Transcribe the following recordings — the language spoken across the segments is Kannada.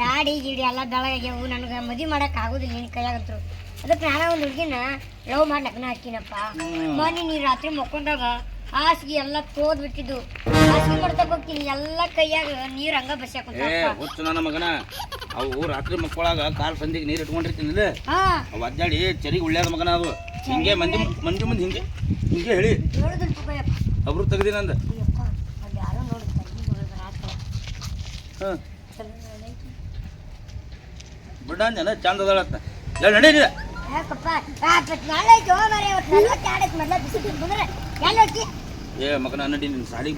ದಾಡಿ ಗಿಡಿ ಎಲ್ಲ ಬೆಳಗಾಗ್ಯಾವು ನನಗೆ ಮದುವೆ ಮಾಡಕ್ ಆಗೋದಿಲ್ಲ ನಿನ್ನ ಕೈಯಾಗಂತರು ಅದಕ್ಕೆ ನಾನು ಒಂದು ಹುಡುಗಿನ ಲವ್ ಮಾಡಿ ಲಗ್ನ ಹಾಕಿನಪ್ಪ ಮೊನ್ನೆ ನೀ ರಾತ್ರಿ ಮಕ್ಕೊಂಡಾಗ ಹಾಸಿಗೆ ಎಲ್ಲ ತೋದ್ ಬಿಟ್ಟಿದ್ದು ಹಾಸಿಗೆ ಮಾಡ್ತಕ್ ಹೋಗ್ತೀನಿ ಎಲ್ಲ ಕೈಯಾಗ ನೀರು ಹಂಗ ಬಸ್ಸಾಕ ಹುಚ್ಚು ನನ್ನ ಮಗನ ಅವು ರಾತ್ರಿ ಮಕ್ಕಳಾಗ ಕಾಲ್ ಸಂದಿಗೆ ನೀರು ಇಟ್ಕೊಂಡಿರ್ತೀನಿ ಅವು ಅಜ್ಜಾಡಿ ಚರಿಗೆ ಉಳ್ಳ್ಯಾದ ಮಗನ ಅದು ಹಿಂಗೆ ಮಂದಿ ಮಂದಿ ಮುಂದೆ ಹಿಂಗೆ ಹಿಂಗೆ ಹೇಳಿ ಅವ್ರು ತೆಗ್ದಿ ನಂದು ಯಾರೋ ಹಾಂ ಬಿಡ ಜನ ಚಂದ ಅದಳತ್ತ ಎಲ್ಲ ನಡೀರಿ ಏ ಮಗನ ನಡಿ ನಿನ್ನ ಸಾಡಿ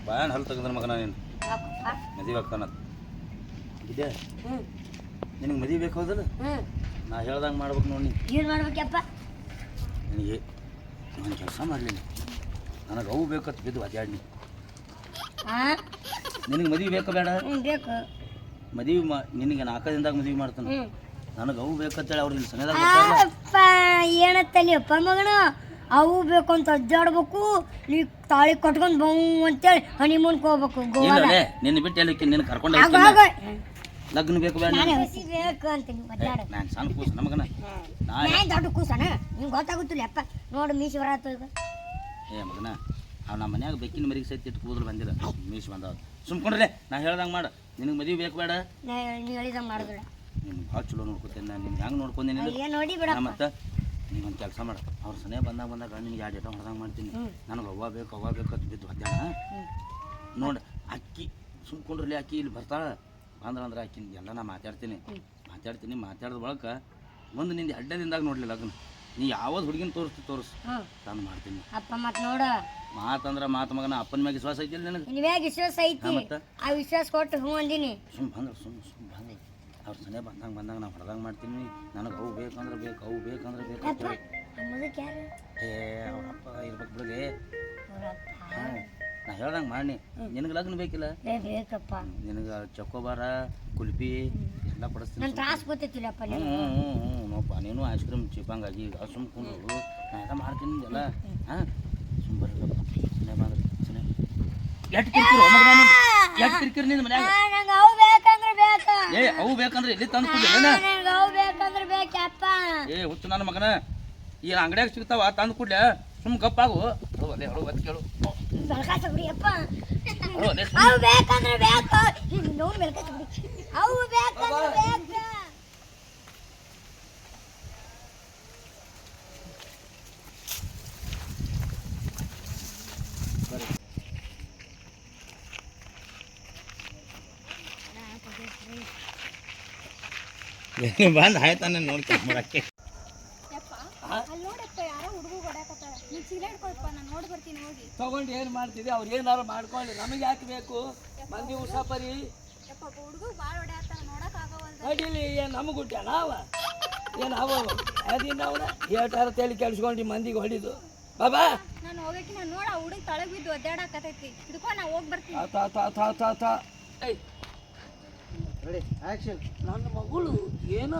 ಬಾಯನ್ ಹಲ್ ತೆಗದ್ರ ಮಗನ ನೀನು ಮದುವೆ ಆಗ್ತಾನ ಇದೆ ನಿನಗೆ ಮದುವೆ ಬೇಕು ಹೌದಲ್ಲ ನಾ ಹೇಳ್ದಂಗೆ ಮಾಡ್ಬೇಕು ನೋಡಿ ಏನು ಮಾಡ್ಬೇಕಪ್ಪ ನಿನಗೆ ನಾನು ಕೆಲಸ ಮಾಡಲಿಲ್ಲ ನನಗೆ ಅವು ಬೇಕತ್ತು ಬಿದ್ದು ಅದ್ಯಾಡ್ನಿ ನಿನಗೆ ಮದುವೆ ಬೇಕು ಬೇಡ ಬೇಕು ಮದುವೆ ನಿನಗೆ 4 ದಿನದಾಗ ಮದುವೆ ಮಾಡ್ತಾನೆ ನನಗೆ ಅವು ಬೇಕಂತೇಳಿ ಅವ್ರು ಇಲ್ಲಿ ಸನೇದಾಗ ಏನತ್ತಲಿಯಪ್ಪ ಮಗನ ಅವು ಬೇಕು ಅಂತ ಅಜ್ಜಾಡ್ಬೇಕು ನೀ ತಾಳಿ ಕಟ್ಕೊಂಡು ಬೌ ಅಂತೇಳಿ ಹನಿಮೂನ್ಗೆ ಹೋಗ್ಬೇಕು ನಿನ್ನ ಬಿಟ್ಟು ಎಲ್ಲಿ ನಿನ್ನ ಕರ್ಕೊಂಡು ಲಗ್ನ ಬೇಕು ಬೇಡ ಬೇಕು ಅಂತೀನಿ ನಾನು ಸಣ್ಣ ಕೂಸು ನಮಗನ ನಾನು ದೊಡ್ಡ ಕೂಸನ ನಿಂಗೆ ಗೊತ್ತಾಗುತ್ತಿಲ್ಲ ಅಪ್ಪ ನೋಡು ಮೀಸಿ ಬರತ್ತ ಈಗ ಏ ಮಗನ ಅವ್ ನಮ್ಮ ಮನ್ಯಾಗ ಬೆಕ್ಕಿನ ಮರಿಗೆ ಸೈತಿ ಇಟ್ಟು ಕೂದಲು ಬಂದಿಲ್ಲ ಮೀಸಿ ಬಂದವ ಸುಮ್ಕೊಂಡ್ರೆ ನಾ ಹೇಳ್ದಂಗೆ ಮಾಡು ನಿನಗೆ ಮದುವೆ ಬೇಕು ಬೇಡ ನೀ ಹೇಳಿದಂಗೆ ಮಾಡೋದಿಲ್ಲ ನಿಮ್ಗೆ ಭಾಳ ಚಲೋ ನೋಡ್ಕೊತೇನೆ ನಾನು ನಿಮ್ಗೆ ಹೆಂಗೆ ನೋಡ್ಕೊಂಡೇನಿ ನೋಡಿ ಬಿಡ ಮತ್ತು ನೀವೊಂದು ಕೆಲಸ ಮಾಡು ಅವ್ರ ಸನೇ ಬಂದಾಗ ನಿಮ್ಗೆ 2 ಡೇಟ ಹೊಡೆದಂಗೆ ಮಾಡ್ತೀನಿ ನನಗೆ ಅವ್ವ ಬೇಕು ಅಂತ ಬಿದ್ದು ಹದ್ದಾಳ ನೋಡಿ ಅಕ್ಕಿ ಸುಮ್ಕೊಂಡ್ರಲ್ಲಿ ಅಕ್ಕಿ ಇಲ್ಲಿ ಬರ್ತಾಳೆ ಅಂದ್ರೆ ಅಕ್ಕಿ ಎಲ್ಲ ನಾ ಮಾತಾಡ್ತೀನಿ ಮಾತಾಡಿದ ಬಳಕ ಒಂದು ನಿಂದು 2 ದಿನದಾಗ ನೋಡ್ಲಿಲ್ಲ ಲಗ್ನ ನೀ ಯಾವ್ದು ಹುಡುಗಿನ ತೋರಿಸು ನಾನು ಮಾಡ್ತೀನಿ ಅಪ್ಪ ಮತ್ತೆ ನೋಡ ಮಾತಂದ್ರೆ ಮಾತು ಮಗನ ಅಪ್ಪನ ಮ್ಯಾಗ ವಿಶ್ವಾಸ ಐತಿಲ್ಲ ನನಗೆ ನಿಮ್ಯಾಗ ವಿಶ್ವಾಸ ಐತಿ ಆ ವಿಶ್ವಾಸ ಕೊಟ್ಟು ಹ್ಞೂ ಅಂದಿನಿ ಸುಮ್ ಬಂದ್ರೆ ಅವ್ರ ಸನೇ ಬಂದಂಗೆ ನಾ ಹೊಡೆದಂಗೆ ಮಾಡ್ತೀನಿ ನನಗೆ ಅವು ಬೇಕಂದ್ರೆ ಬೇಕು ಏ ಅವ್ರ ಅಪ್ಪ ಇರ್ಬೇಕು ಬಿಡುಗೆ ನಾ ಹೇಳ್ದಂಗೆ ಮಾಡಿ ನಿನಗೆ ಲಗ್ನ ಬೇಕಿಲ್ಲ ಬೇಕಪ್ಪ ನಿನಗೆ ಚೊಕೋಬಾರ ಕುಲ್ಫಿ ಎಲ್ಲ ಪಡಿಸ್ತೀನಿ ತ್ರಾಸ ಗೊತ್ತಿಲ್ಲಪ್ಪ ನೋಪ್ಪ ನೀನು ಐಸ್ ಕ್ರೀಮ್ ಚಿಪ್ಪಂಗಾಗಿ ಸುಮ್ಕೊಂಡು ನಾ ಎಲ್ಲ ಮಾಡ್ತೀನಿ ಎಲ್ಲ ಹಾಂ ಸುಮ್ ಬರ್ಬೇಕಪ್ಪ ಸನೇ ಬಂದ್ರೆ ಸನೇ ಎಷ್ಟು ಕಿರ್ಕಿರಿ ನಿನ್ನ ಮನ್ಯಾಗ ಏ ಅವು ಬೇಕಂದ್ರೆ ಇಲ್ಲಿ ತಂದು ಏ ಹುಚ್ಚು ನನ್ನ ಮಗನ ಈ ಅಂಗಡಿಯಾಗ ಸಿಗ್ತಾವ ತಂದು ಕೊಡ್ಲೆ ಸುಮ್ ಗಪ್ಪಾಗು ಅಲ್ಲೇ ಹೊಳು ಬತ್ ಕೇಳು ಬಂದ್ ಆಯ್ತಾನೆ ನೋಡ್ಕೊಂಡು ಬರಕ್ಕೆ ತಗೊಂಡು ಏನು ಮಾಡ್ತಿದ್ದೆ ಅವ್ರು ಏನಾರು ಮಾಡ್ಕೊಳ್ಳಿ ನಮಗೆ ಯಾಕೆ ಬೇಕು ಮಂದಿ ಉಸಾಪರಿ ಅಡಿಲಿ ಏನು ನಮಗೆ ಹುಟ್ಟ್ಯಾನ ಅವ ಏನು ಅವ ಅದಿನ ಅವನ ಹೇಳ್ತಾರ ತಲೆ ಕೆಲ್ಸ್ಕೊಂಡು ಮಂದಿಗೆ ಹೊಡಿದು ಬಾಬಾ ನಾನು ಹೋಗಕ್ಕೆ ನಾನು ನೋಡ ಹುಡುಗ ತಳಗ್ ಬಿದ್ದು ಒದ್ದಾಡಕತ್ತೈತಿ ಹಿಡ್ಕೊಂಡು ನಾ ಹೋಗಿ ಬರ್ತೀನಿ ನನ್ನ ಮಗಳು ಏನೋ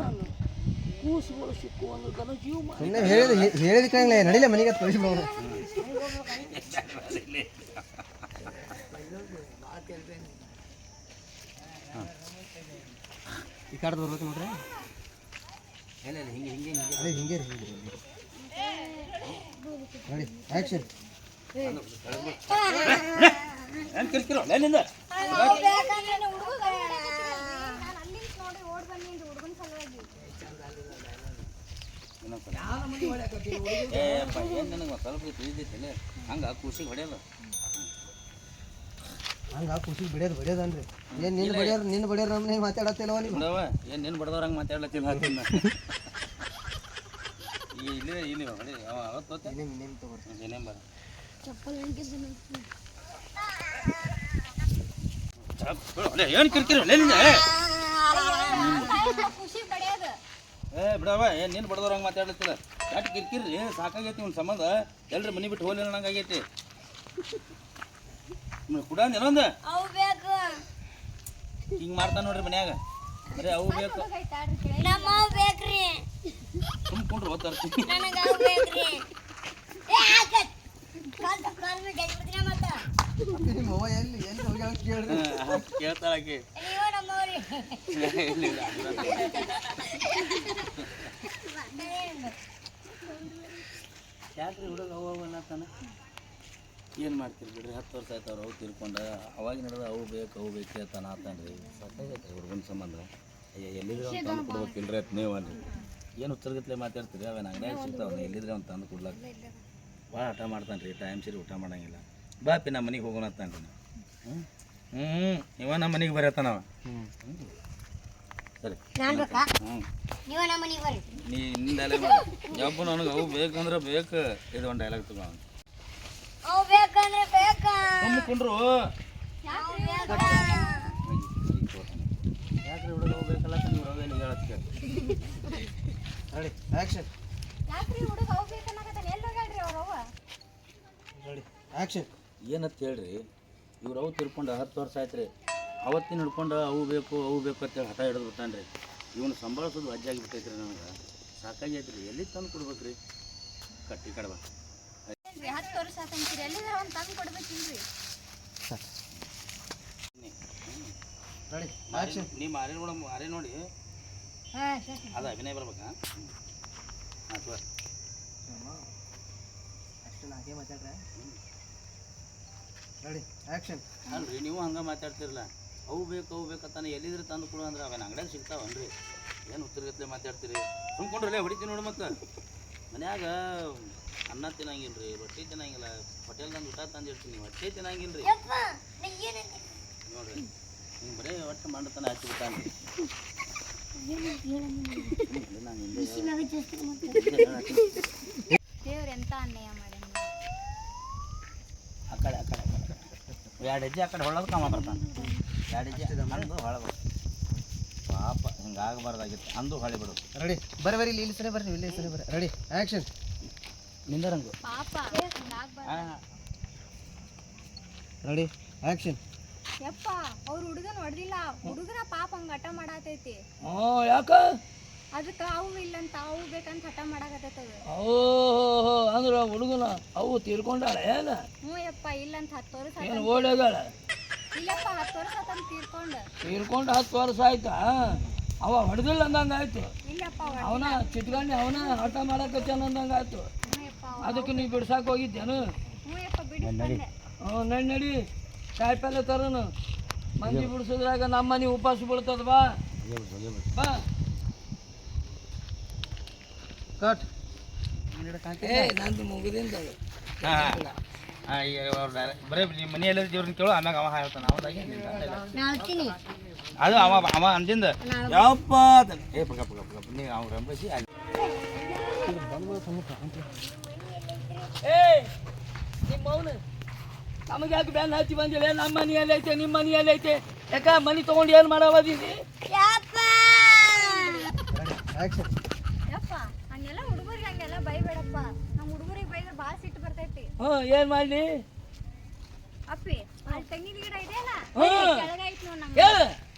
ಕೂಸುಗಳು ಸಿಕ್ಕು ಅನ್ನೋ ಗನ ಜೀವ ಹೇಳಿದ ಕಾಂಗ್ಲೇ ನಡಿಲೆ ಮನೆಗೆ ಕಳಿಸ್ಬಿಡೋರು ಈ ಕಾರ್ಡ್ ಬರ್ಬೇಕು ನೋಡ್ರಿ ಹಿಂಗೆ ಹಿಂಗೆ ನೋಡಿ ಆಕ್ಷನ್ ಕಿರ್ಕಿರೋ ನಿಂದ ನನಗೆ ಸ್ವಲ್ಪ ತಿಳಿದೈತಿಲ್ಲ ಹಂಗೆ ಖುಷಿಗೆ ಹೊಡೆಯೋದು ಹಂಗೆ ಖುಷಿಗೆ ಬಿಡ್ಯೋದನ್ರಿ ಏನು ನಿನ್ನ ಬಡಿಯೋರು ನಮ್ಮನೆ ಮಾತಾಡತ್ತಿಲ್ಲವ ನೀವು ಏನು ನಿನ್ನ ಬಡ್ದವ್ರು ಹಂಗೆ ಮಾತಾಡ್ಲತ್ತಿಲ್ಲ ಹಾಕಿನ ಇಲ್ಲಿ ಹೊಡೆ ಅವತ್ತು ಏನೇನು ಬರ ಏನು ಕಿರ್ಕಿರೋ ನಿಂದ ಏ ಬಿಡವ ಏನು ನಿನ್ನ ಬಡ್ದವ್ರು ಹಂಗೆ ಮಾತಾಡ್ಲತ್ತಿಲ್ಲ ಯಾಕೆ ಕಿರ್ಕಿರಿ ಸಾಕಾಗೈತಿ ಒಂದು ಸಂಬಂಧ ಎಲ್ಲರೂ ಮನೆ ಬಿಟ್ಟು ಹೋಲಿಲ್ಲ ನಂಗಾಗೈತಿ ಕೂಡ ಏನೊಂದು ಹಿಂಗೆ ಮಾಡ್ತಾನೆ ನೋಡ್ರಿ ಮನ್ಯಾಗ ಬರೀ ಅವು ಬೇಕು ಬೇಕ್ರಿ ಸುಮ್ಕೊಂಡ್ರು ತರ್ತೀನಿ. ನನಗೆ ಅವು ಬೇಕ್ರಿ. ಏ ಹಾಕತ್ ಕಾಲ್ ಮೇಲೆ ಗೆದ್ದು ಬಿಡ್ತೀನಿ ಮತ್ತೆ. ನಿಮ್ಮ ಅವ್ವ ಎಲ್ಲಿ ಹೋಗ್ಯಾಳ ಕೇಳ್ರಿ. ಕೇಳ್ತಾಳಾಕಿ. ನೀವು ನಮ್ಮವ್ರಿ. ಯಾಕ್ರಿ ಹುಡುಗ ಅವೆಲ್ಲ ತಾನ ಏನು ಮಾಡ್ತೀರಿ ಬಿಡ್ರಿ 10 ವರ್ಷ ಆಯ್ತು ಅವ್ರು ಅವು ತೀರ್ಕೊಂಡು ಅವಾಗ ನಡೆದ ಅವು ಬೇಕು ಹೇಳ್ತಾನ ಆತನ್ರಿ ಸಾಕಾಗೈತೆ ಹುಡುಗನ ಸಂಬಂಧ ಅಯ್ಯ ಎಲ್ಲಿದ್ರೆ ಅವ್ನು ತಂದು ಕೊಡ್ಬೇಕಿಲ್ರಿ ಅಂತ ನೀವು ಅನ್ರಿ ಏನು ಉತ್ತರಗತ್ಲೆ ಮಾತಾಡ್ತೀರಿ ಅವೇನು ಅಂಗಡಿಯಾಗ ಸಿಗ್ತಾವನ್ನ ಎಲ್ಲಿದ್ರೆ ಅವ್ನು ತಂದು ಕೊಡ್ಲಾಕ ಭಾಳ ಹಠ ಮಾಡ್ತಾನೆ ರೀ ಟೈಮ್ ಸರಿ ಊಟ ಮಾಡಂಗಿಲ್ಲ ಬಾಪಿ ನಮ್ಮ ಮನೆಗೆ ಹೋಗೋಣ ಅಂತಾನ್ರಿ ನಾವು ಇವ ನಮ್ಮ ಮನೆಗೆ ಬರತ್ತಾನವ ಸರಿ ನಾನು ಬೇಕಾ ಹ್ಞೂ ನೀವು ನಮ್ಮ ಮನೆಗೆ ಬರ್ರಿ. ನೀ ನಿನ್ನ ಡೈಲಾಗ್ ಮಾಡು ಯಪ್ಪ ನನಗೆ ಅವು ಬೇಕಂದ್ರೆ ಬೇಕು ಇದು ಒಂದು ಡೈಲಾಗ್ ತಗೋ ಅವು ಬೇಕಂದ್ರೆ ಬೇಕಾ ತುಂಬಿಕೊಂಡ್ರು ಅವು ಬೇಕಾ ಯಾಕ್ರಿ ಹುಡುಗ ಅವು ಬೇಕಲ್ಲ ನೀವು ರವೇನು ಹೇಳಕ್ಕೆ ರೆಡಿ ಆ್ಯಕ್ಷನ್. ಯಾಕ್ರಿ ಹುಡುಗ ಅವ್ ಬೇಕನ್ನಾಗತ್ತಾನ ಎಲ್ಲಿ ಹೋಗ್ಯಾಳ್ರಿ ಅವ್ರವ್ವ ರೆಡಿ ಆ್ಯಕ್ಷನ್. ಏನಂತ ಹೇಳ್ರಿ ಇವ್ರು ಅವು ತಿರ್ಕೊಂಡು 10 ವರ್ಷ ಆಯ್ತು ರೀ ಅವತ್ತಿನ ಹಿಡ್ಕೊಂಡು ಅವು ಬೇಕು ಅಂತೇಳಿ ಹಠ ಹಿಡಿದು ಬಿಟ್ಟಾನ ರೀ ಇವನು ಸಂಭಾಳಿಸೋದು ಅಜ್ಜಾಗಿ ಬಿಟ್ಟೈತೆ ರೀ ನನಗೆ ಸಾಕಾಗಿ ಐತೆ ರೀ ಎಲ್ಲಿ ತಂದು ಕೊಡ್ಬೇಕು ರೀ ಕಟ್ಟಿ ಕಡವ 10 ವರ್ಷ ಆತಂತೀರಿ ಎಲ್ಲಿದ್ರೆ ಅವ್ನು ತಂದು ಕೊಡ್ಬೇಕಿಲ್ರಿ ರೆಡಿ ಆ್ಯಕ್ಷನ್. ನೀ ಮಾರಿ ನೋಡಿ ಹಾಂ ಸರಿ ಅದು ಅಭಿನಯ ಬರ್ಬೇಕಾ ಅಥವಾ ಅಷ್ಟು ನಾಲ್ಕೇ ಮಾತಾಡ್ರೆ. Ready action. ಅಲ್ರಿ ನೀವು ಹಂಗೆ ಮಾತಾಡ್ತಿರಲ್ಲ ಅವು ಬೇಕಂತಾನೆ ಎಲ್ಲಿದ್ರೆ ತಂದು ಕೊಡು ಅಂದ್ರೆ ಅವೇನು ಅಂಗಡಿಯಾಗ ಸಿಗ್ತಾವನ್ರಿ ಏನು ಉತ್ತರಗತ್ಲೆ ಮಾತಾಡ್ತೀರಿ ಸುಮ್ಕೊಂಡ್ರಲ್ಲೇ ಹೊಡಿತೀನಿ ನೋಡಿ ಮತ್ತೆ ಮನ್ಯಾಗ ಅನ್ನ ತಿನ್ನಂಗಿಲ್ಲ ರೀ ರೊಟ್ಟಿ ತಿನ್ನಂಗಿಲ್ಲ ಹೋಟೆಲ್ದಂದು ಊಟ ತಂದಿರ್ತೀನಿ ಹೊಟ್ಟೆ ತಿನ್ನಂಗಿಲ್ಲ ರೀ ಯಪ್ಪ ನನಗೇನಂತ ನೋಡ್ರಿ ಹಿಂಗೆ ಬರೀ ಒಟ್ಟು ಮಂಡತನ ಹಚ್ಚಿಬಿಟ್ಟಾನ್ರಿ ನಾನು ಹಿಂದೆ ಬಿಸಿ ಮ್ಯಾಗ ಜಾಸ್ತಿ ದೇವ್ರು ಎಂತ ಅನ್ಯಾಯ ಮಾಡ್ಯಾನ ಆ ಕಡೆ 2 ಹೆಜ್ಜೆ ಆ ಕಡೆ ಹೊಳ್ಳೋದು ಕಮ್ಮ ಬರ್ತಾನೆ 2 ಹೆಜ್ಜೆ ಅಂದು ಹೊಳ ಪಾಪ ಹಿಂಗಾಗಬಾರ್ದಾಗಿತ್ತು ಅಂದು ಹೊಳಿ ಬಿಡು ರೆಡಿ ಬರ್ರಿ ಇಲ್ಲಿ ಸರಿ ಬರ್ರಿ ಇಲ್ಲಿ ಸರಿ ಬರ್ರಿ. Ready action. ನಿಂದರಂಗು ಪಾಪ ಹಿಂಗಾಗ್ಬಾರ್ದು ಹಾಂ ರೆಡಿ ಆ್ಯಕ್ಷನ್. ಯಪ್ಪ ಅವ್ರ ಹುಡುಗನ ಹೊಡೆದಿಲ್ಲ ಹುಡುಗನ ಪಾಪ ಹಂಗ ಹಠ ಮಾಡಾತೈತಿ ಯಾಕ ಅದಕ್ಕೆ ಅವು ಇಲ್ಲಂತ ಅವು ಬೇಕಂತ ಹಠ ಮಾಡಾಕತ್ತೈತದ ಓಹೋ ಅಂದ್ರೆ ಹುಡುಗನ ಅವು ತೀರ್ಕೊಂಡಾಳೆ ಏನ ಯಪ್ಪ ಇಲ್ಲಂತ 10 ವರ್ಷ ಏನು ಓಡೋಗಾಳ ಇಲ್ಲಪ್ಪ 10 ವರ್ಷ ಆತಂತ ತೀರ್ಕೊಂಡು 10 ವರ್ಷ ಆಯ್ತಾ ಅವ ಹೊಡೆದಿಲ್ಲ ಅಂದಂಗೆ ಆಯ್ತು ಇಲ್ಲಪ್ಪ ಅವನ ಚಿಟ್ಕಂಡು ಅವನ ಹಠ ಮಾಡಕತ್ತಾನ ಅಂದಂಗೆ ಆಯ್ತು ಯಪ್ಪ ಅದಕ್ಕೆ ನೀವು ಬಿಡ್ಸಾಕ ಹೋಗಿದ್ದೇನು ಯಪ್ಪ ಬಿಡಿಸ್ಕೊಂಡೆ ಹ್ಞೂ ನಡಿ ಕಾಯಿಪಲ್ಲೆ ತರೋನು ಮಂದಿ ಬಿಡಿಸಿದ್ರಾಗ ನಮ್ಮ ಮನೆ ಉಪವಾಸ ಬೀಳ್ತದ ಬಾ ಬಾ ಕಟ್. ಏ ನಂದು ಮುಗಿದಿಂದ ಬರೀ ನಿಮ್ಮ ಮನೆಯಲ್ಲಿ ಇವ್ರನ್ನ ಕೇಳು ಆಮ್ಯಾಗ ಅವ ಹೇಳ್ತಾನೆ ಅವದಾಗಿ ನಾ ಹೇಳ್ತೀನಿ ಅದು ಅವ ಅಂದಿಂದ ಯಾವಪ್ಪ ಏ ಪಕ್ಕ ನೀವು ಅವ್ನು ರಂಬಸಿ ಏ ನಿಮ್ಮ ಅವನು ನಮಗೆ ಯಾಕೆ ಬ್ಯಾನ್ ಹಚ್ಚಿ ಬಂದಿಲ್ಲ ನಮ್ಮ ಮನೆಯಲ್ಲಿ ಐತೆ ನಿಮ್ಮ ಮನೆಯಲ್ಲಿ ಐತೆ ಯಾಕ ಮನೆ ತೊಗೊಂಡು ಏನು ಮಾಡವದೀನಿ ಯಪ್ಪ ರೆಡಿ ಆ್ಯಕ್ಷನ್. ಯಪ್ಪ ಹಂಗೆಲ್ಲ ಹುಡುಗರಿಗೆ ಹಂಗೆಲ್ಲ ಬೈಬೇಡಪ್ಪ ನಮ್ಮ ಹುಡುಗರಿಗೆ ಬೈದ್ರೆ ಭಾಳ ಸಿಟ್ಟು ಬರ್ತೈತಿ ಹ್ಞೂ ಏನು ಮಾಡಲಿ ಅಪ್ಪಿ ಅಲ್ಲಿ ತೆಂಗಿನ ಗಿಡ ಇದೆಯಲ್ಲ ಹ್ಮ್. ಕೆಳಗೈತಿ ನೋಡ್ ನಮ್ಮ ಹೇಳ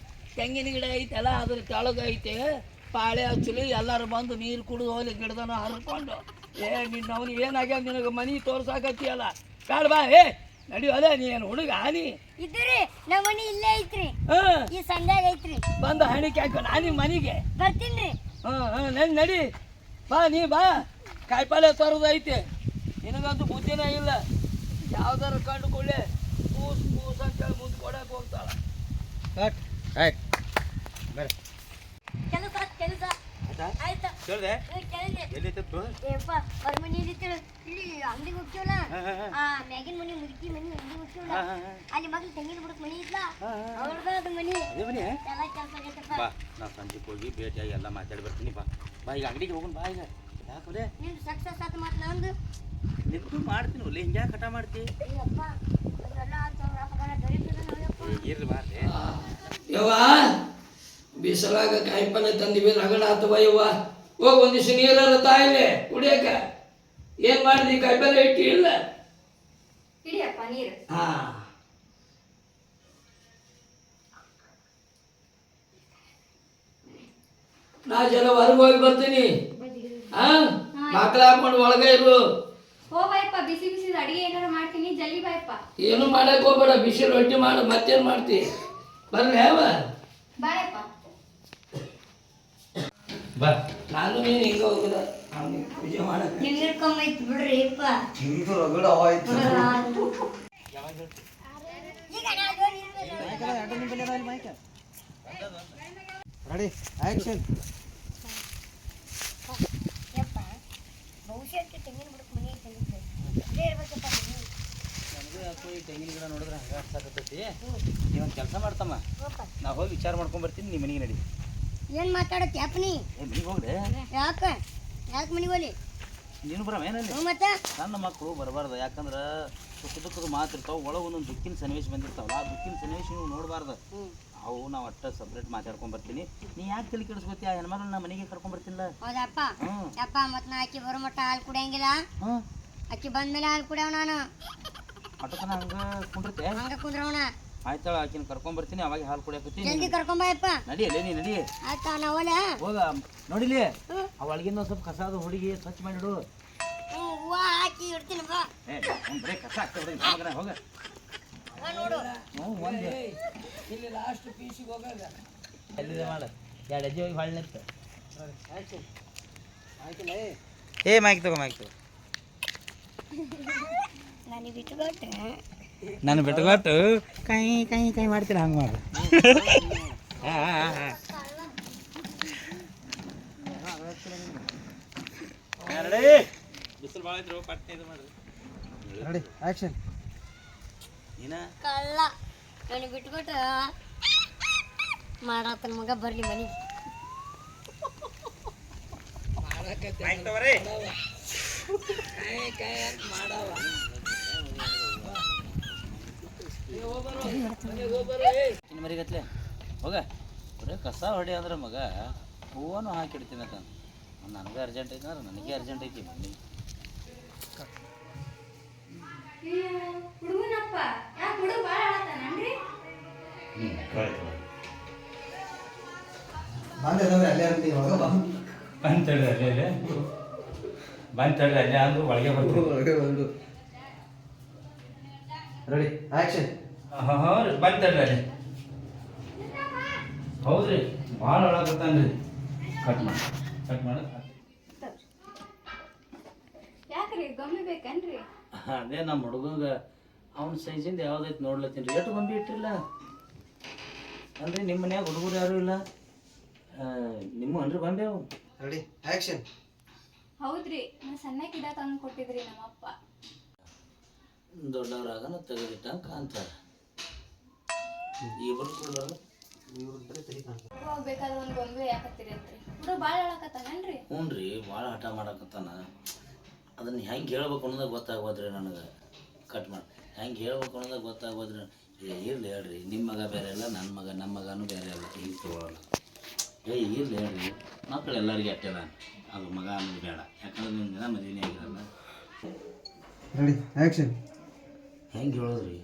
ತೆಂಗಿನ ಗಿಡ ಐತಲ್ಲ ಅದ್ರ ಕೆಳಗೆ ಐತೆ ಪಾಳೆ ಹಚ್ಚಲಿ ಎಲ್ಲರೂ ಬಂದು ನೀರು ಕುಡಿದು ಹೋಗ್ಲಿ ಗಿಡದನ ಹರ್ಕೊಂಡು ಏ ನಿನ್ನ ಅವನು ಏನಾಗ್ಯಾವ ನಿನಗೆ ಮನೆ ತೋರ್ಸಾಕತ್ತೀಯಲ್ಲ ಕಾಡ್ ಬಾ ಏ ನಡಿಯೋ ಅದೇ ನೀನು ಹುಡುಗ ನೀ ಇದ್ರಿ ನಮ್ಮ ಮನೆ ಇಲ್ಲೇ ಐತ್ರಿ ಹಾಂ ಈ ಸಂಧ್ಯಾಗ ಐತ್ರಿ ಬಂದು ಹಣಿಕೆ ಹಾಕೋ ನಾನು ಮನೆಗೆ ಬರ್ತೀನ್ರಿ ನಡಿ ಬಾ ನೀ ಬಾ ಕಾಯಿಪಲ್ಲೆ ತರೋದು ಐತೆ ನಿನಗಂತೂ ಬುದ್ಧಿನೇ ಇಲ್ಲ ಯಾವ್ದಾರು ಕಂಡು ಕೂಡಲೇ ಕೂಸ್ ಅಂತೇಳಿ ಮುಂದೆ ಕೊಡಕ್ಕೆ ಹೋಗ್ತಾಳ ಕಟ್. ಆಯ್ತು ಬರ್ರಿ ಕೆಲಸ ಆಯ್ತಾ ಕೇಳಿದೆ ಕೇಳಿದೆ ಎಲ್ಲಿತ್ತು ಏಪ್ಪ ಅವ್ರ ಮನೆ ಇಲ್ಲಿ ಅಂಗಡಿಗೆ ಹೋಗ್ತೀವಲ್ಲ ಆ ಮ್ಯಾಗಿನ ಮನೆ ಮುದುಕಿ ಮನೆ ಅಂಗಡಿ ಹೋಗ್ತೀವಲ್ಲ ಅಲ್ಲಿ ಮಗ್ಳು ತೆಂಗಿನ ಬಿಡಕ್ ಮನೆ ಇದ್ಲ ಅವ್ರದ ಅದು ಮನೆ ಅದೇ ಬನ್ನಿ ಎಲ್ಲ ಕೆಲಸ ಆಗೈತಪ್ಪ ಬಾ ನಾ ಸಂಜೆಗೆ ಹೋಗಿ ಭೇಟಿಯಾಗಿ ಎಲ್ಲ ಮಾತಾಡಿ ಬರ್ತೀನಿ ಬಾ ಈಗ ಅಂಗಡಿಗೆ ಹೋಗೋಣ ಬಾ ಈಗ ಯಾಕಂದ್ರೆ ನಿಂದು ಸಕ್ಸಸ್ ಆತ ಮಾತು ನಂದು ನಿಂತು ಮಾಡ್ತೀನಿ ಒಳ್ಳೆ ಹಿಂಗೆ ಕಟ ಮಾಡ್ತಿ ಅಯ್ಯಪ್ಪ ಅದೆಲ್ಲ ಇರ್ಲಿ ಬಾರ್ರಿ ಯವ್ವ ಬಿಸಿಲಾಗ ಕಾಯಿಪಲ್ಲೆ ತಂದಿವಿ ರಗಡ ಆತವ ಯವ್ವ ಹೋಗಿ ಒಂದಿಷ್ಟು ನೀರಾರ ತಾಯಿಲೆ ಕುಡಿಯಕ ಏನ್ ಮಾಡಿದಿ ಕಾಯಿಪಲ್ಲೆ ಇಟ್ಟಿ ಇಲ್ಲ ಹಿಡಿಯಪ್ಪ ನೀರು ಹಾ ನಾ ಜನ ಹೊರಗೆ ಹೋಗಿ ಬರ್ತೀನಿ ಹಾ ಮಕ್ಳ ಹಾಕೊಂಡು ಒಳಗೆ ಇರು. ಹೋಗಪ್ಪ, ಬಿಸಿ ಬಿಸಿ ಅಡಿಗೆ ಏನಾರ ಮಾಡ್ತೀನಿ, ಜಲ್ದಿ ಬಾಯಪ್ಪ. ಏನು ಮಾಡಕ್ ಹೋಗ್ಬೇಡ, ಬಿಸಿ ರೊಟ್ಟಿ ಮಾಡು, ಮತ್ತೇನ್ ಮಾಡ್ತಿ? ಬರ್ರಿ ಯಾವ ಬಾಯಪ್ಪ. ಬಾ. ನಾನು ನೀನು ಹಿಂಗ ಹೋಗುದ ಪೂಜೆ ಮಾಡಕ್. ನೀವು ಹಿಡ್ಕೊಂಬೈತ್ ಬಿಡ್ರಿ ಅಪ್ಪ. ಹಿಂಗಿದು ರಗಡ ಅವ ಆಯ್ತು ರೆಡಿ ಆಕ್ಷನ್. ಯಪ್ಪ ಬಹುಶಃ ತೆಂಗಿನ ಬಿಡಕ್ಕೆ ಮನೆ ಐತೆ ಅದೇ ಇರ್ಬೇಕಪ್ಪ ಮನೆ. ನನಗೂ ಯಾಕೋ ಈ ತೆಂಗಿನ ಗಿಡ ನೋಡಿದ್ರೆ ಹಂಗೆ ಅನ್ಸಾಕತ್ತೈತಿ. ನೀವೊಂದು ಕೆಲಸ ಮಾಡ್ತಮ್ಮ, ನಾ ಹೋಗಿ ವಿಚಾರ ಮಾಡ್ಕೊಂಡ್ ಬರ್ತೀನಿ, ನಿಮ್ಮ ಮನೆಗೆ ನಡಿ. ಏನು ಮಾತಾಡತ್ತೆ ಯಪ್ಪ ನೀ? ಮನೆಗೆ ಹೋಗ್ರೆ ಯಾಕೆ ಮನೆಗೆ ಹೋಲಿ? ನೀನು ಬರವ ಏನಲ್ಲಿ? ಹ್ಞೂ ಮತ್ತೆ ಸಣ್ಣ ಮಕ್ಕಳು ಬರಬಾರ್ದು, ಯಾಕಂದ್ರೆ ಸುಖ ದುಃಖದ ಮಾತಿರ್ತಾವೆ, ಒಳಗೆ ಒಂದೊಂದು ದುಃಖಿನ ಸನ್ನಿವೇಶ ಬಂದಿರ್ತಾವಲ್ಲ, ಆ ದುಃಖಿನ ಸನ್ನಿವೇಶ ನೀವು ನೋಡಬಾರ್ದು. ಅವು ನಾವು ಅಟ್ಟ ಸಪ್ರೇಟ್ ಮಾತಾಡ್ಕೊಂಡ್ ಬರ್ತೀನಿ. ನೀ ಯಾಕೆ ತಲೆ ಕೆಡಿಸ್ಕೊತಿ? ಆ ಹೆಣ್ಮಗಳು ನಾ ಮನೆಗೆ ಕರ್ಕೊಂಡ್ ಬರ್ತಿಲ್ಲ. ಹೌದಪ್ಪ. ಯಪ್ಪ ಮತ್ತೆ ನಾ ಅಕ್ಕಿ ಬರೋ ಮಟ್ಟ ಹಾಲು ಕುಡಿಯಂಗಿಲ್ಲ. ಅಕ್ಕಿ ಬಂದ್ಮೇಲೆ ಹಾಲು ಕುಡಿಯವ ನಾನು. ಆಟೋತನ ಹಂಗೆ ಕುಂಡಿರ್ತೆ? ಹಂಗ ಕುಂದ್ರವಣ. ಆಯ್ತಾಳ, ಆಕಿನ ಕರ್ಕೊಂಡ್ ಬರ್ತೀನಿ, ಅವಾಗ ಹಾಲು ಕುಡಿಯಕತ್ತಿ. ಜಲ್ದಿ ಕರ್ಕೊಂಬಯಪ್ಪ. ನಡಿ ಅಲ್ಲೇ ನೀ ನಡಿ. ಆಯ್ತಾ ನಾವಲ್ಲ ಹೋಗ ನೋಡಿಲಿ, ಆ ಒಳಗಿನ ಸ್ವಲ್ಪ ಕಸ ಅದು ಹುಡುಗಿ ಸ್ವಚ್ಛ ಮಾಡಿಡು. ಹೂವ ಹಾಕಿ ಇಡ್ತೀನಿ ಬಾ. ಬರೀ ಕಸ ಆಗ್ತದೆ ಹೋಗ. ನೋಡು ಒಂದು ಇಲ್ಲಿ ಲಾಸ್ಟ್ ಪೀಸಿಗೆ ಹೋಗಾಗ ಎಲ್ಲಿದೆ ಮಾಡ, ಎರಡು ಹೆಜ್ಜೆ ಹೋಗಿ ಹೊಳ್ಳಿ ನಿಂತ. ಏ ಮೈಕ್ ತಗೋ ನನಗೆ ಬಿಟ್ಟುಕೊಟ್ಟೆ. ನಾನು ಬಿಟ್ಟುಕೊಟ್ಟು ಕೈ ಮಾಡ್ತೀನಿ, ಹಂಗೆ ಮಾಡು. ಬಿಸಿಲು ಭಾಳ ಇದ್ರು ಪಟ್ಟೆ ಇದು ಮಾಡ್ರಿ. Ready action. ನೀನ ಕಳ್ಳ ನನಗೆ ಬಿಟ್ಕೊಟ್ಟು ಮಾಡಾತನ ಮಗ ಬರ್ಲಿ ಮನಿ. ಮರಿಗತ್ಲೆ ಹೋಗ. ಬರೀ ಕಸ ಹೊಡಿ ಅಂದ್ರೆ ಮಗ ಹೂವನು ಹಾಕಿಡ್ತೀನಿ ಅಂತ. ನನಗೆ ಅರ್ಜೆಂಟ್ ಐತಿ ಅಂದ್ರೆ ನನಗೆ ಅರ್ಜೆಂಟ್ ಐತಿ ಮಮ್ಮಿ. ಹುಡುಗನಪ್ಪ, ಯಾಕೆ ಹುಡುಗ ಭಾಳ ಆಡತ್ತಾನನ್ರಿ? ಬಂದ್ರೆ ಅಲ್ಲೇ ಅಂತ ಇವಾಗ ಬಂತಡ್ರಿ ಅಲ್ಲೇ ಅಂದ್ರು ಒಳಗೆ ಒಳಗೆ ಬಂದು ರೆಡಿ ಆಕ್ಷನ್. ಹಾಂ ರೀ ಬಂತಡ್ರಿ ಅಲ್ಲಿ. ಹೌದ್ರಿ ಭಾಳ ಒಳಗತ್ತಾನ್ರಿ. ಕಟ್ ಮಾಡಿ ಯಾಕ್ರಿ ಗಮ್ಮಿ ಬೇಕನ್ರಿ? ಅದೇ ನಮ್ಮ ಹುಡುಗಂಗ ಅವ್ನ ಸೈಜಿಂದ ಯಾವ್ದೈತಿ ನೋಡ್ಲತ್ತೀನಿ ರೀ. ಎಷ್ಟು ಗೊಂಬಿ ಇಟ್ಟಿಲ್ಲ ಅಲ್ರಿ ನಿಮ್ಮ ಮನ್ಯಾಗ? ಹುಡುಗರು ಯಾರು ಇಲ್ಲ ನಿಮ್ಮ ಅನ್ರಿ ಗೊಂಬೆ ಅವು? Ready action. ಹೌದ್ರಿ, ನಾ ಸಣ್ಣ ಗಿಡ ತಂದು ಕೊಟ್ಟಿದ್ರಿ ನಮ್ಮಪ್ಪ. ದೊಡ್ಡವ್ರಾಗನ ತೆಗೆದಿಟ್ಟ ಕಾಣ್ತಾರೆ. ಇಬ್ಬರು ಕೂಡ ಹೋಗ್ಬೇಕಾದ್ರೆ ಒಂದು ಗೊಂಬೆ ಯಾಕತ್ತೀರಿ ಅಂತ್ರಿ? ಹುಡುಗ ಭಾಳ ಆಡಕತ್ತಾನನ್ರಿ? ಹ್ಞೂ ರೀ, ಭಾಳ ಹಠ ಮಾಡಕತ್ತಾನ. ಅದನ್ನು ಹೆಂಗೆ ಹೇಳ್ಬೇಕು ಅನ್ನೋದಾಗ ಗೊತ್ತಾಗೋದ್ರಿ ನನಗೆ. ಕಟ್ ಮಾಡಿ ಹೆಂಗೆ ಹೇಳ್ಬೇಕು ಅನ್ನೋದಾಗ ಗೊತ್ತಾಗೋದ್ರಿ. ಇರ್ಲಿ ಹೇಳ್ರಿ, ನಿಮ್ಮ ಮಗ ಬೇರೆ ಅಲ್ಲ, ನಮ್ಮ ಮಗನೂ ಬೇರೆ ಅಲ್ಲ, ಹಿಂಗೆ ತೊಗೊಳಲ್ಲ. ಇರ್ಲಿ ಹೇಳ್ರಿ, ಮಕ್ಕಳು ಎಲ್ಲರಿಗೆ ಅಟ್ಟೆಲ್ಲ ಅದು ಮಗ ಅನ್ನೋದು ಬೇಡ, ಯಾಕಂದ್ರೆ ನಿಮ್ಮ ದಿನ ಮದುವೆನೇ ಆಗಿರಲ್ಲ. Ready action. ಹೆಂಗೆ ಹೇಳೋದ್ರಿ,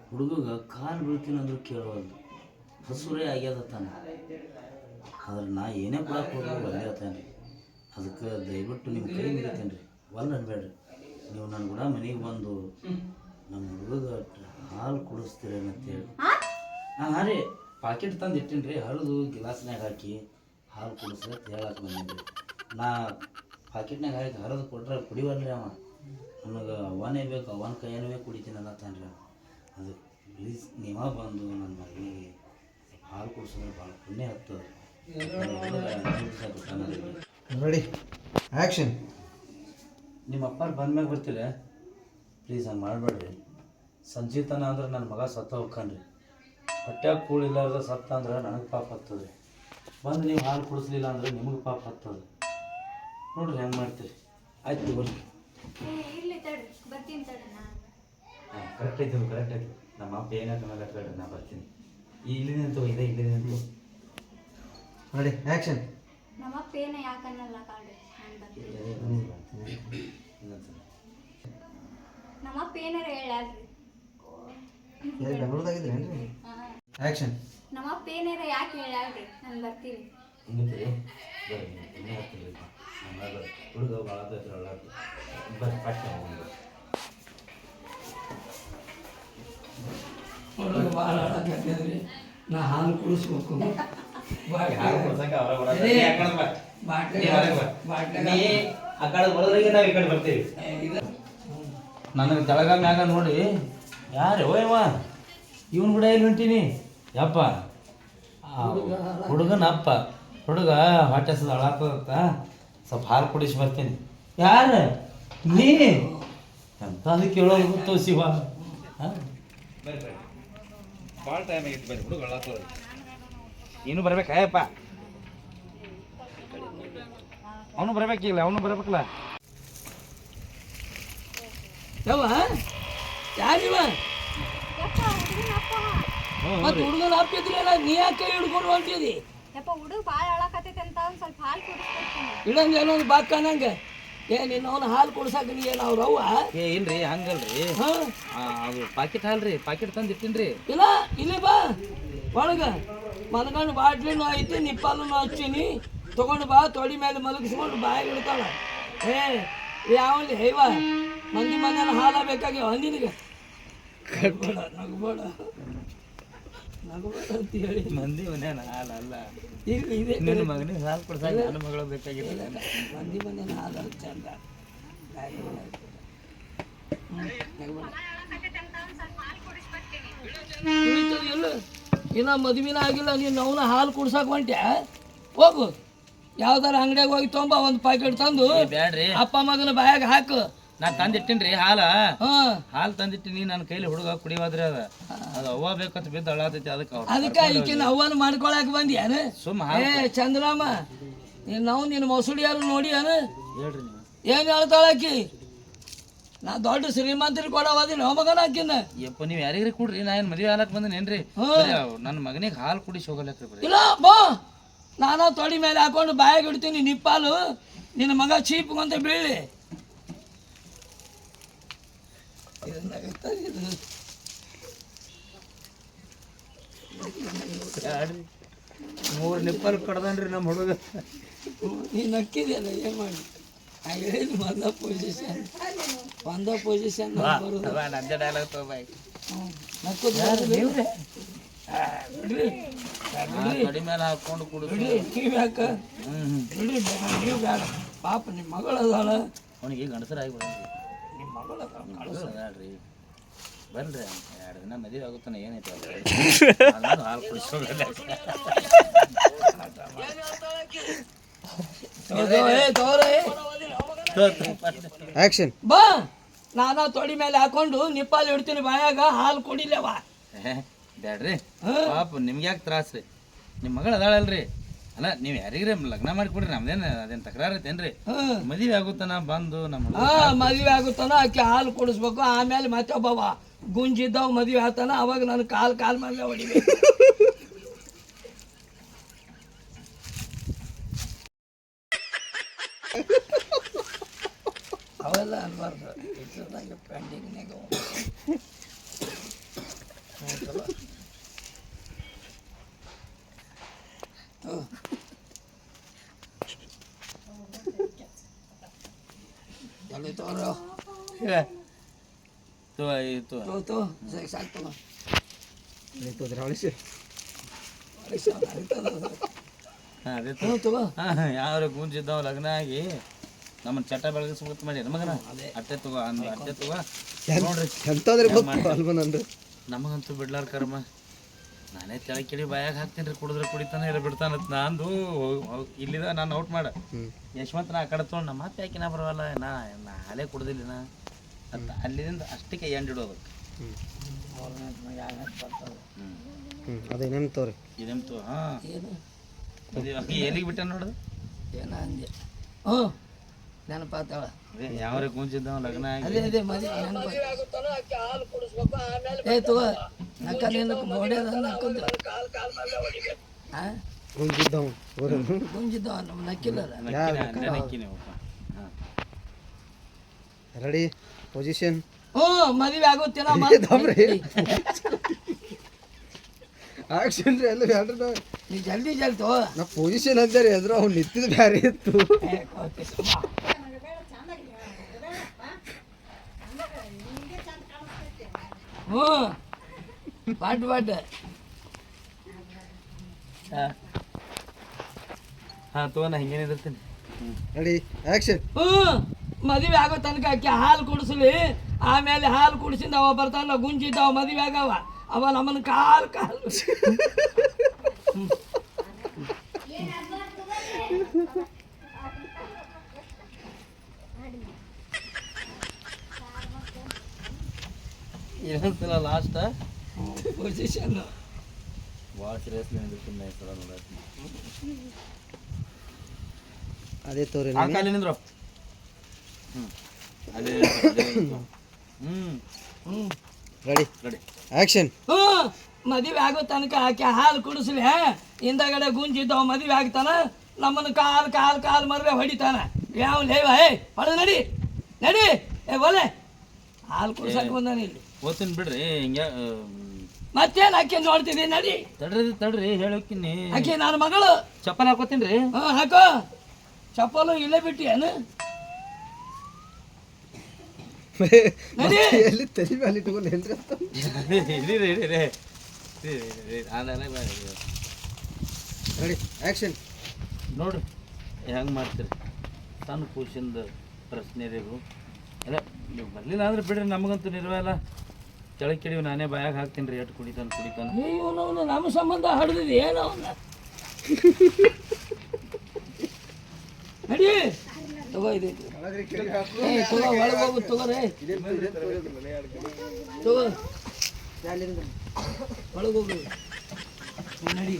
ಹುಡುಗಗೆ ಕಾಲು ಬೀಳ್ತೀನಿ ಅಂದ್ರೂ ಕೇಳೋದು, ಹಸುರೇ ಆಗ್ಯದತ್ತಾನ. ಆದ್ರೆ ನಾ ಏನೇ ಕೊಡಕ್ಕೆ ಹೋಗಿ ಒಳ್ಳೆ ಹೇಳ್ತಾನೆ ರೀ. ಅದಕ್ಕೆ ದಯವಿಟ್ಟು ನಿಮ್ಮ ಕೈ ಮುಗಿತೇನೆ ರೀ, ಒಲ್ಲ ಅನ್ಬೇಡ್ರಿ. ನೀವು ನನ್ನ ಕೂಡ ಮನೆಗೆ ಬಂದು ನಮ್ಮ ಹುಡುಗ ಹಾಲು ಕುಡಿಸ್ತೀರೇನಂತೇಳಿ. ಹಾಂ ರೀ, ಪಾಕೆಟ್ ತಂದು ಇಟ್ಟೀನಿ ರೀ, ಹರಿದು ಗಿಲಾಸ್ನಾಗ ಹಾಕಿ ಹಾಲು ಕುಡಿಸ್ರಿ ಅಂತ ಹೇಳಕ್ಕೆ ಬಂದೀನಿ ರೀ. ನಾ ಪಾಕೆಟ್ನಾಗ ಹಾಕಿ ಹರಿದು ಕೊಟ್ರೆ ಕುಡಿವಲ್ರಿ ಅವ. ನನಗೆ ಅವನೇ ಬೇಕು, ಅವನ ಕೈಯೇ ಕುಡಿತೀನಿ ಅನ್ನತ್ತಾನೆ ರೀ. ಅದು ಪ್ಲೀಸ್ ನೀವ ಬಂದು ನನ್ನ ಮಗನಿಗೆ ಹಾಲು ಕುಡಿಸಿದ್ರೆ ಭಾಳ ಪುಣ್ಯ ಹತ್ತದ. Ready action. ನಿಮ್ಮ ಅಪ್ಪಾರು ಬಂದ್ಮ್ಯಾಗ ಬರ್ತೀರ ಪ್ಲೀಸ್ ಹಂಗೆ ಮಾಡಬೇಡ್ರಿ. ಸಂಜೀತನ ಅಂದ್ರೆ ನನ್ನ ಮಗ ಸತ್ತ ಹೋಗ್ಕನ್ರಿ. ಹೊಟ್ಯಾಗ ಕೂಳಿಲ್ಲಾರ್ದ ಸತ್ತ ಅಂದ್ರೆ ನನಗೆ ಪಾಪ ಹತ್ತದ್ರಿ. ಬಂದು ನೀವು ಹಾಲು ಕುಡಿಸ್ಲಿಲ್ಲ ಅಂದ್ರೆ ನಿಮಗೆ ಪಾಪ ಹತ್ತದ. ನೋಡ್ರಿ ಹೆಂಗೆ ಮಾಡ್ತೀರಿ. ಆಯ್ತು ಬರ್ರಿ. ಇರ್ಲಿ ತಡ್ರಿ, ಬರ್ತೀನಿ ತಡ್ರಿ ನಾನು. ಹಾಂ ಕರೆಕ್ಟ್ ಐತಿ. ನಮ್ಮ ಅಪ್ಪ ಏನಾಗ ಕೇಳ್ರಿ, ನಾ ಬರ್ತೀನಿ. ಇಲ್ಲಿ ನಿಂತು ಇಲ್ಲಿ ನಿಂತು. Ready action. ನಮ್ಮಪ್ಪ ಏನ ಯಾಕನ್ನಲ್ಲ ಕಾಡ್ರಿ, ನಾನು ಬರ್ತೀನಿ. ನಮ್ಮಪ್ಪ ಏನಾರ ಹೇಳ್ಯಾಳ್ರಿ? ಬೆಂಗಳೂರದಾಗಿದ್ರೇನ್ರಿ? ಆಕ್ಷನ್. ನಮ್ಮಪ್ಪ ಏನಾರ ಯಾಕೆ ಹೇಳ್ಯಾಳ್ರಿ? ನಾನು ಬರ್ತೀನಿ. ಹಿಂಗೈತಿ ಬರ್ರಿ, ಇನ್ನೇ ಹತ್ತಿರ ಹುಡುಗ ಭಾಳ ಬರ್ರಿ ಫಸ್ಟ್ ಹುಡುಗ ಭಾಳ ಆಡಕತ್ತಿದ್ರಿ ನಾ ಹಾಲು ಕುಡಿಸ್ಬೇಕು ನನಗೆ ತೆಳಗ ಮ್ಯಾಗ ನೋಡಿ ಯಾರು ಓಯವ್ವ ಇವನು ಕೂಡ ಎಲ್ಲಿ ಹೊಂಟೀನಿ ಯಪ್ಪ ಹುಡುಗನ ಅಪ್ಪ ಹುಡುಗ ಹೊಟ್ಟೆ ಹಸದ ಅಳಾಕತ್ತ ಸ್ವಲ್ಪ ಹಾಲು ಕುಡಿಸಿ ಬರ್ತೀನಿ ಯಾರು ನೀ ಎಂತ ಅದು ಕೇಳೋದು ಗೊತ್ತು ಶಿವ ಭಾಳ ಟೈಮ್ ಆಗೈತಿ ಬರ್ರಿ ಹುಡುಗ ಅಳಾಕದ ನೀನು ಬರ್ಬೇಕಾಯಪ್ಪ ಅವನು ಬರ್ಬೇಕಿಲ್ಲ ಅವನು ಬರ್ಬೇಕಲ್ಲ ಯಾವ ಯಾರಿವ ಯಪ್ಪ ಹುಡುಗನ ಅಪ್ಪ ಮತ್ತೆ ಹುಡುಗನ ಹಾಕಿದ್ರಲ್ಲ ನೀ ಯಾಕೆ ಹಿಡ್ಕೊಂಡು ಹೊಂಟಿದಿ ಯಪ್ಪ ಹುಡುಗ ಭಾಳ ಅಳಕತ್ತೈತೆ ಅಂತ ಒಂದು ಸ್ವಲ್ಪ ಹಾಲು ಕುಡಿಸ್ಕೊಡ್ತೀನಿ ಇಡಂಗ ಏನೊಂದು ಬಾಕನಂಗೆ ಏ ನೀನು ಅವನು ಹಾಲು ಕುಡ್ಸಾಕ ನೀ ಏನು ಅವ್ರು ಅವ್ವ ಏ ಇಲ್ರಿ ಹಂಗಲ್ರಿ ಹಾಂ ಅದು ಪಾಕೆಟ್ ಹಾಲ್ರಿ ಪಾಕೆಟ್ ತಂದು ಇಟ್ಟಿನ್ರಿ ಇಲ್ಲ ಇಲ್ಲಿ ಬಾ ಒಳಗ ಮಲ್ಕೊಂಡು ಬಾಟ್ಲಿನೂ ಐತಿ ನಿಪ್ಪಾಲೂ ಹಚ್ಚೀನಿ ತೊಗೊಂಡು ಬಾ ತೊಡಿ ಮೇಲೆ ಮಲಗಿಸ್ಕೊಂಡು ಬಾಯಿಗೆ ಇಡ್ತಾಳ ಏ ಯಾವಲ್ಲಿ ಹೇವ ಮಂದಿ ಮನೇನ ಹಾಲ ಬೇಕಾಗ್ಯಾವ ನಿನಗೆ ಕಟ್ಬೇಡ ನಗಬೇಡ ನಗಬೇಡ ಅಂತ ಹೇಳಿ ಮಂದಿ ಮನ್ಯಾನ ಹಾಲು ಅಲ್ಲ ಈಗ ಇದೆ ನಿನ್ನ ಮಗನಿಗೆ ಹಾಲು ಕೊಡ್ಸಾಕ ನನ್ನ ಮಗಳು ಬೇಕಾಗಿಲ್ಲ ಮಂದಿ ಮನೇನ ಹಾಲು ಚಂದ ಇಲ್ಲ ಇನ್ನ ಮದುವೆನ ಆಗಿಲ್ಲ ನೀನು ಅವನ ಹಾಲು ಕುಡ್ಸಕ್ಕೆ ಹೊಂಟ್ಯಾ ಹೋಗು ಯಾವ್ದಾರ ಅಂಗಡಿಯಾಗ ಹೋಗಿ ತೊಂಬ ಒಂದು ಪ್ಯಾಕೆಟ್ ತಂದು ಬ್ಯಾಡ್ರಿ ಅಪ್ಪ ಮಗನ ಬಾಯಾಗ ಹಾಕು ನಾ ತಂದಿಟ್ಟಿನ್ರಿ ಹಾಲ ಹಾಂ ಹಾಲು ತಂದಿಟ್ಟಿನಿ ನನ್ನ ಕೈಲಿ ಹುಡುಗ ಕುಡಿಯೋದ್ರಿ ಅದು ಅವ್ವ ಬೇಕಂತ ಬಿದ್ದು ಅಳಾತೈತಿ ಅದಕ್ಕೆ ಅವ್ರು ಅದಕ್ಕೆ ಈಕಿನ ಅವ್ವನ ಮಾಡ್ಕೊಳಕ್ ಬಂದ್ಯಾನ ಸುಮ್ಮ ಏ ಚಂದ್ರಮ್ಮ ನಾವು ನಿನ್ನ ಮೊಸುಡಿಯಾರು ನೋಡಿ ಅನ ಹೇಳ್ರಿ ನೀವು ಏನು ಹೇಳ್ತಾಳಕಿ ನಾ ದೊಡ್ಡ ಶ್ರೀಮಂತರಿಗೆ ಕೊಡೋದಿಲ್ಲ ಮಗನ ಹಾಕಿನ ಯಪ್ಪ ನೀವು ಯಾರಿಗ್ರಿ ಕೊಡ್ರಿ ನಾ ಏನು ಮದುವೆ ಹಾಲಕ್ಕೆ ಬಂದೇನೇನ್ರಿ ನನ್ನ ಮಗನಿಗೆ ಹಾಲು ಕುಡಿಸಿ ಹೋಗಲಕ್ರಿ ಬರೀ ಇಲ್ಲ ಬಾ ನಾನು ತೊಡಿ ಮೇಲೆ ಹಾಕೊಂಡು ಬಾಯಾಗ ಇಡ್ತೀನಿ ನಿಪ್ಪಾಲು ನಿನ್ನ ಮಗ ಚೀಪ್ಗಂತ ಬೀಳಿ ಮೂರು ನಿಪ್ಪಲ್ ಕಡ್ದನ್ರಿ ನಮ್ಮ ಹುಡುಗ ನೀನು ನಕ್ಕಿದೆಯಲ್ಲ ಏನು ಮಾಡಿ ಹೇಳಿದ್ ಒಂದ ಪೊಸಿಷನ್ ಬರೋದು ನಂದೇ ಡೈಲಾಗ್ ತಗೋಬಾಯ್ ನಕ್ಕೋದು ಬಿಡ್ರಿ ತೊಡಿ ಮೇಲೆ ಹಾಕೊಂಡು ಕುಡಿದು ನೀವು ಯಾಕ ಬಿಡ್ರಿ ನೀವು ಬೇಡ ಪಾಪ ನಿಮ್ಮ ಮಗಳು ಅದಾಳ ಅವನಿಗೆ ಗಂಡಸರಾಗಿ ಬಿಡ್ರಿ ನಿಮ್ಮ ಮಗಳು ಅದಾಳ್ರಿ ಬನ್ರಿ 2 ದಿನ ಮದುವೆ ಆಗುತ್ತಾನೆ ಏನೈತೆ ಹಾಲು ಕುಡಿಸಿ ಹೋಗಲ್ಲ ಆಕ್ಷನ್ ಬಾ ನಾನು ತೊಡಿ ಮೇಲೆ ಹಾಕೊಂಡು ನಿಪ್ಪಾಲು ಇಡ್ತೀನಿ ಬಾಯಾಗ ಹಾಲು ಕುಡಿಲೇವ ಬ್ಯಾಡ್ರಿ ಪಾಪ ನಿಮ್ಗೆ ಯಾಕೆ ತ್ರಾಸ್ರಿ ನಿಮ್ಮ ಮಗಳು ಅದಾಳಲ್ರಿ ಅಲ್ಲ ನೀವು ಯಾರಿಗ್ರಿ ಲಗ್ನ ಮಾಡಿ ಕೊಡ್ರಿ ನಮ್ದೇನು ಅದೇನು ತಕರಾರು ಐತೇನ್ರಿ ಮದುವೆ ಆಗುತ್ತಾನ ಬಂದು ನಮ್ಮ ಮದುವೆ ಆಗುತ್ತಾನ ಆಕೆ ಹಾಲು ಕುಡಿಸ್ಬೇಕು ಆಮೇಲೆ ಮತ್ತೆ ಒಬ್ಬವ ಗುಂಜಿದ್ದಾವ ಮದುವೆ ಆತಾನ ಅವಾಗ ನಾನು ಕಾಲ್ ಮೇಲೆ ಹೊಡಿಬೇಕು ಅವೆಲ್ಲ ಅನ್ಬಾರ್ದು ಪೆಂಡಿಂಗ್ನಾಗ ಎಲ್ಲಿ ತೋರೋ ತೋ ಸಾಕು ಅದೇ ತಗೋ ಯಾವ ಗುಂಜಿದ್ದಾವ ಲಗ್ನ ಆಗಿ ನಮ್ಮನ್ನ ಚಟ ಬೆಳಗಿಸ್ಬೇಕು ಮಾಡಿ ಮಗನ ಅಟ್ಟೆ ತಗೋ ಅಟ್ಟೆ ತಗೋ ನೋಡ್ರಿ ಎಂತಾದ್ರೆ ಅಲ್ಬನಂದ್ರೆ ನಮಗಂತೂ ಬಿಡ್ಲಾರ ಕರ್ಮ ನಾನೇ ತೆಳಗೆ ಕೆಡಿ ಬಾಯಾಗ ಹಾಕ್ತೀನಿ ರೀ ಕುಡಿದ್ರೆ ಕುಡಿತಾನೆ ಇಲ್ಲ ಬಿಡ್ತಾನ ನಂದು ಇಲ್ಲಿದ ನಾನು ಔಟ್ ಮಾಡ ಯಶವಂತ ನಾ ಆ ಕಡೆ ತೊಗೊಂಡು ನಮ್ಮ ಮತ್ತೆ ಯಾಕೆ ನಾ ಬರೋಲ್ಲ ನಾ ಹಾಲೇ ಕುಡ್ದಿಲ್ಲ ನಾ ಅಂತ ಅಲ್ಲಿಂದ ಅಷ್ಟಕ್ಕೆ ಎಂಡಿಡೋದು ಅದೇನೇನು ತೋರಿ ಇದಂತು ಏನು ಎಲ್ಲಿಗೆ ಬಿಟ್ಟ ನೋಡು ಏನ ಅಂದೆ ಹ್ಞೂ ನೆನಪಾತಾಳ ಅದೇ ಯಾವ ಗುಂಜಿದ್ದ ಲಗ್ನ ಆಗಿ ಅದೇ ಮದುವೆ ಏ ತಗೋ ನಕ್ಕ ನೀನು ನೋಡ್ಯದ ನಕ್ಕದ್ದು ಗುಂಜಿದ್ದವ ನಮ್ಮ ನಕ್ಕಿಲ್ಲ ರೆಡಿ ಪೊಸಿಷನ್ ಹ್ಞೂ ಮದುವೆ ಆಗುತ್ತೇನ ಆಕ್ಷನ್ ರೀ ಎಲ್ಲ ಬ್ಯಾಡ್ರಿ ನಾವು ನೀ ಜಲ್ದಿ ತಗೋ ನಾ ಪೊಸಿಷನ್ ಅಂತಾರೆ ಎದುರು ಅವ್ನು ನಿಂತಿದ್ದು ಬ್ಯಾರೆ ಇತ್ತು ಹ್ಞೂ ಪಾಟ್ ಪಾಟ್ ಹಾಂ ತಗೋ ನಾ ಹಿಂಗೇನು ಇರ್ತೀನಿ. Ready action. ಹ್ಞೂ ಮದುವೆ ಆಗೋ ತನಕ ಆಕೆ ಹಾಲು ಕುಡಿಸ್ಲಿ, ಆಮೇಲೆ ಹಾಲು ಕುಡಿಸಿಂದ ಅವ ಬರ್ತಾನ ಗುಂಜಿದ್ದ ಅವ ಮದುವೆ ಆಗವ, ಅವ ನಮ್ಮನ್ನು ಕಾಲು ಏನಂತಿಲ್ಲ ಲಾಸ್ಟ್ ಪೊಸಿಷನ್ ಭಾಳ ಸೀರಿಯಸ್ಲಿ ನಿಂದಿರ್ತೀನಿ ನಾ ಈ ಸಲ ನೋಡತ್ತೀನಿ. ಅದೇ ತೋರಿ ಆ ಕಾಲಿ ನಿಂದ್ರು. ಅದೇ ರೆಡಿ ರೆಡಿ ಆಕ್ಷನ್. ಹ್ಞೂ ಮದುವೆ ಆಗೋ ತನಕ ಆಕೆ ಹಾಲು ಕುಡಿಸ್ಲಿ, ಹಿಂದಗಡೆ ಗುಂಜಿದ್ದವ ಮದುವೆ ಆಗ್ತಾನ, ನಮ್ಮನ್ನು ಕಾಲು ಮರುವೆ ಹೊಡಿತಾನ. ಯಾವ ಲೇವ ಏ ಹೊಡೆದು ನಡಿ ನಡಿ ಏ ಒಲೆ ಹಾಲು ಕುಡ್ಸಕ್ಕೆ ಬಂದಾನ ಇಲ್ಲಿ. ಓದ್ತೀನಿ ಬಿಡ್ರಿ ಹಿಂಗೆ. ಮತ್ತೇನು ಆಕೆ ನೋಡ್ತೀನಿ ನಡಿ. ತಡ್ರಿ ಹೇಳೋಕಿನಿ. ಆಕೆ ನನ್ನ ಮಗಳು. ಚಪ್ಪಲ್ ಹಾಕೋತೀನಿ ರೀ. ಹಾಂ ಹಾಕೋ ಚಪ್ಪಲು ಇಲ್ಲೇ ಬಿಟ್ಟಿಯೇನು ನಡಿ. ಎಲ್ಲಿ ತಲೆ ಮೇಲೆ ಇಟ್ಕೊಂಡು ಏನ್ರಿ ರೆಡಿ ಆಕ್ಷನ್. ನೋಡ್ರಿ ಹೆಂಗೆ ಮಾಡ್ತೀರಿ. ಸಣ್ಣ ಕೂಸಿಂದ ಪ್ರಶ್ನೆ ರೀ ಇವು. ಅಲ್ಲ ನೀವು ಬರಲಿಲ್ಲ ಅಂದ್ರೆ ಬಿಡ್ರಿ, ನಮಗಂತೂ ನಿರ್ವಲ್ಲ. ಕೆಳಗೆ ಕೆಡಿವಿ ನಾನೇ ಬಾಯಾಗ ಹಾಕ್ತೀನಿ ರೀ. ಎಟ್ಟು ಕುಡಿತಾನೆ ಇವನು ನಮ್ಮ ಸಂಬಂಧ ಹಡ್ದಿದೆ ಏನು ಅವನ. ನಡಿ ತಗೋ ಇದು ತಗೋ ಒಳಗೆ ಹೋಗು ತಗೋರೆ ತಗೋ ಒಳಗೆ ಹೋಗು ನಡಿ.